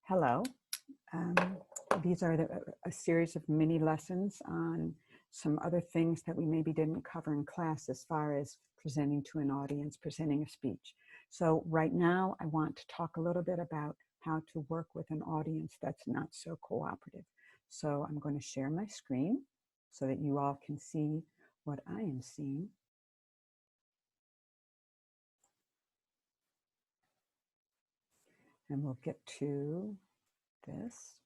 Hello. Um, these are a series of mini lessons on some other things that we maybe didn't cover in class as far as presenting to an audience, presenting a speech. So right now, I want to talk a little bit about how to work with an audience that's not so cooperative. So I'm going to share my screen so that you all can see what I am seeing. And we'll get to this.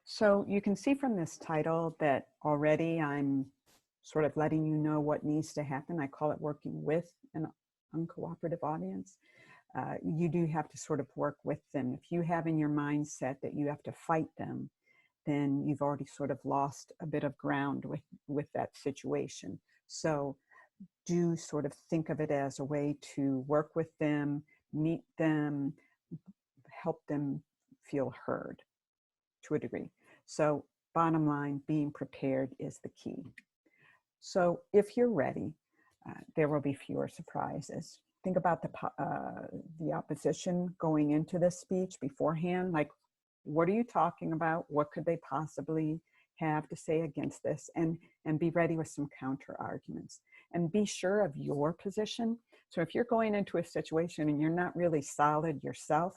So you can see from this title that already I'm sort of letting you know what needs to happen. I call it working with an uncooperative audience. You do have to sort of work with them. If you have in your mindset that you have to fight them, then you've already sort of lost a bit of ground with that situation. So do sort of think of it as a way to work with them, meet them, help them feel heard to a degree. So bottom line, being prepared is the key. So if you're ready, there will be fewer surprises. Think about the opposition going into this speech beforehand. Like, what are you talking about? What could they possibly have to say against this? And be ready with some counter arguments. And be sure of your position. So if you're going into a situation and you're not really solid yourself,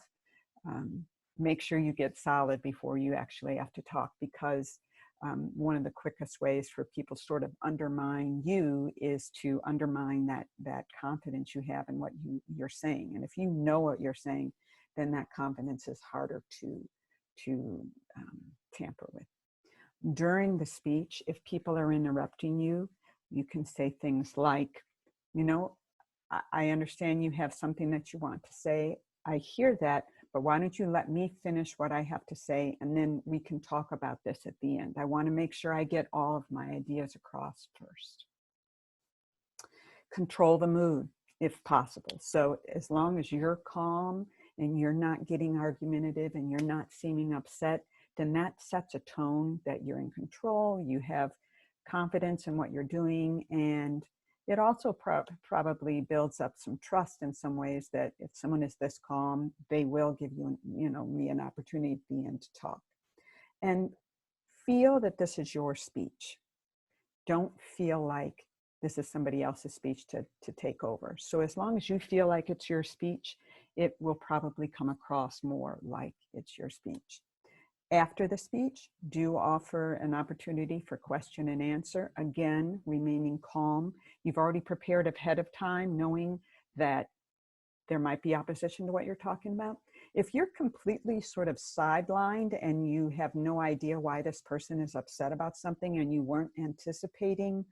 make sure you get solid before you actually have to talk, because one of the quickest ways for people to sort of undermine you is to undermine that confidence you have in what you're saying. And if you know what you're saying, then that confidence is harder to tamper with. During the speech, if people are interrupting you, you can say things like, you know, I understand you have something that you want to say. I hear that, but why don't you let me finish what I have to say, and then we can talk about this at the end. I want to make sure I get all of my ideas across first. Control the mood if possible. So as long as you're calm and you're not getting argumentative and you're not seeming upset, then that sets a tone that you're in control, you have confidence in what you're doing, and it also probably builds up some trust in some ways, that if someone is this calm, they will give you, me an opportunity at the end to talk. And feel that this is your speech. Don't feel like this is somebody else's speech to take over. So as long as you feel like it's your speech, it will probably come across more like it's your speech. After the speech, do offer an opportunity for question and answer. Again, remaining calm. You've already prepared ahead of time, knowing that there might be opposition to what you're talking about. If you're completely sort of sidelined and you have no idea why this person is upset about something and you weren't anticipating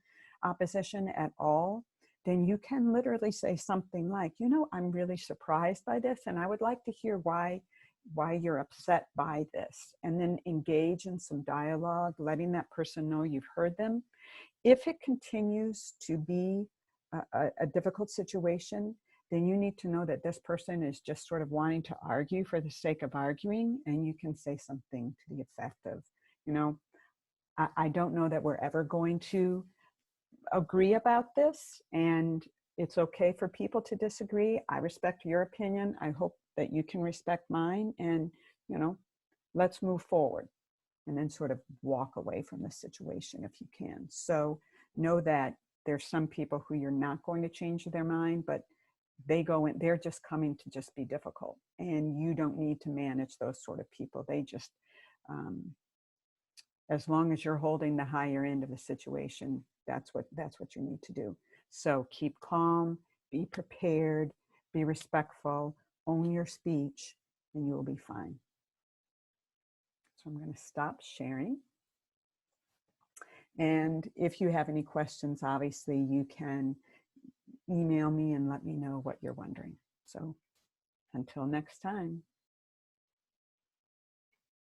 opposition at all, then you can literally say something like, I'm really surprised by this, and I would like to hear why you're upset by this, and then engage in some dialogue, letting that person know you've heard them. If it continues to be a difficult situation, then you need to know that this person is just sort of wanting to argue for the sake of arguing, and you can say something to the effect of, I don't know that we're ever going to agree about this, and it's okay for people to disagree. I respect your opinion. I hope that you can respect mine, and let's move forward, and then sort of walk away from the situation if you can. So know that there's some people who you're not going to change their mind, but they're just coming to just be difficult, and you don't need to manage those sort of people. They just as long as you're holding the higher end of the situation, that's what you need to do. So keep calm, be prepared, be respectful, own your speech, and you will be fine. So I'm going to stop sharing. And if you have any questions, obviously you can email me and let me know what you're wondering. So until next time.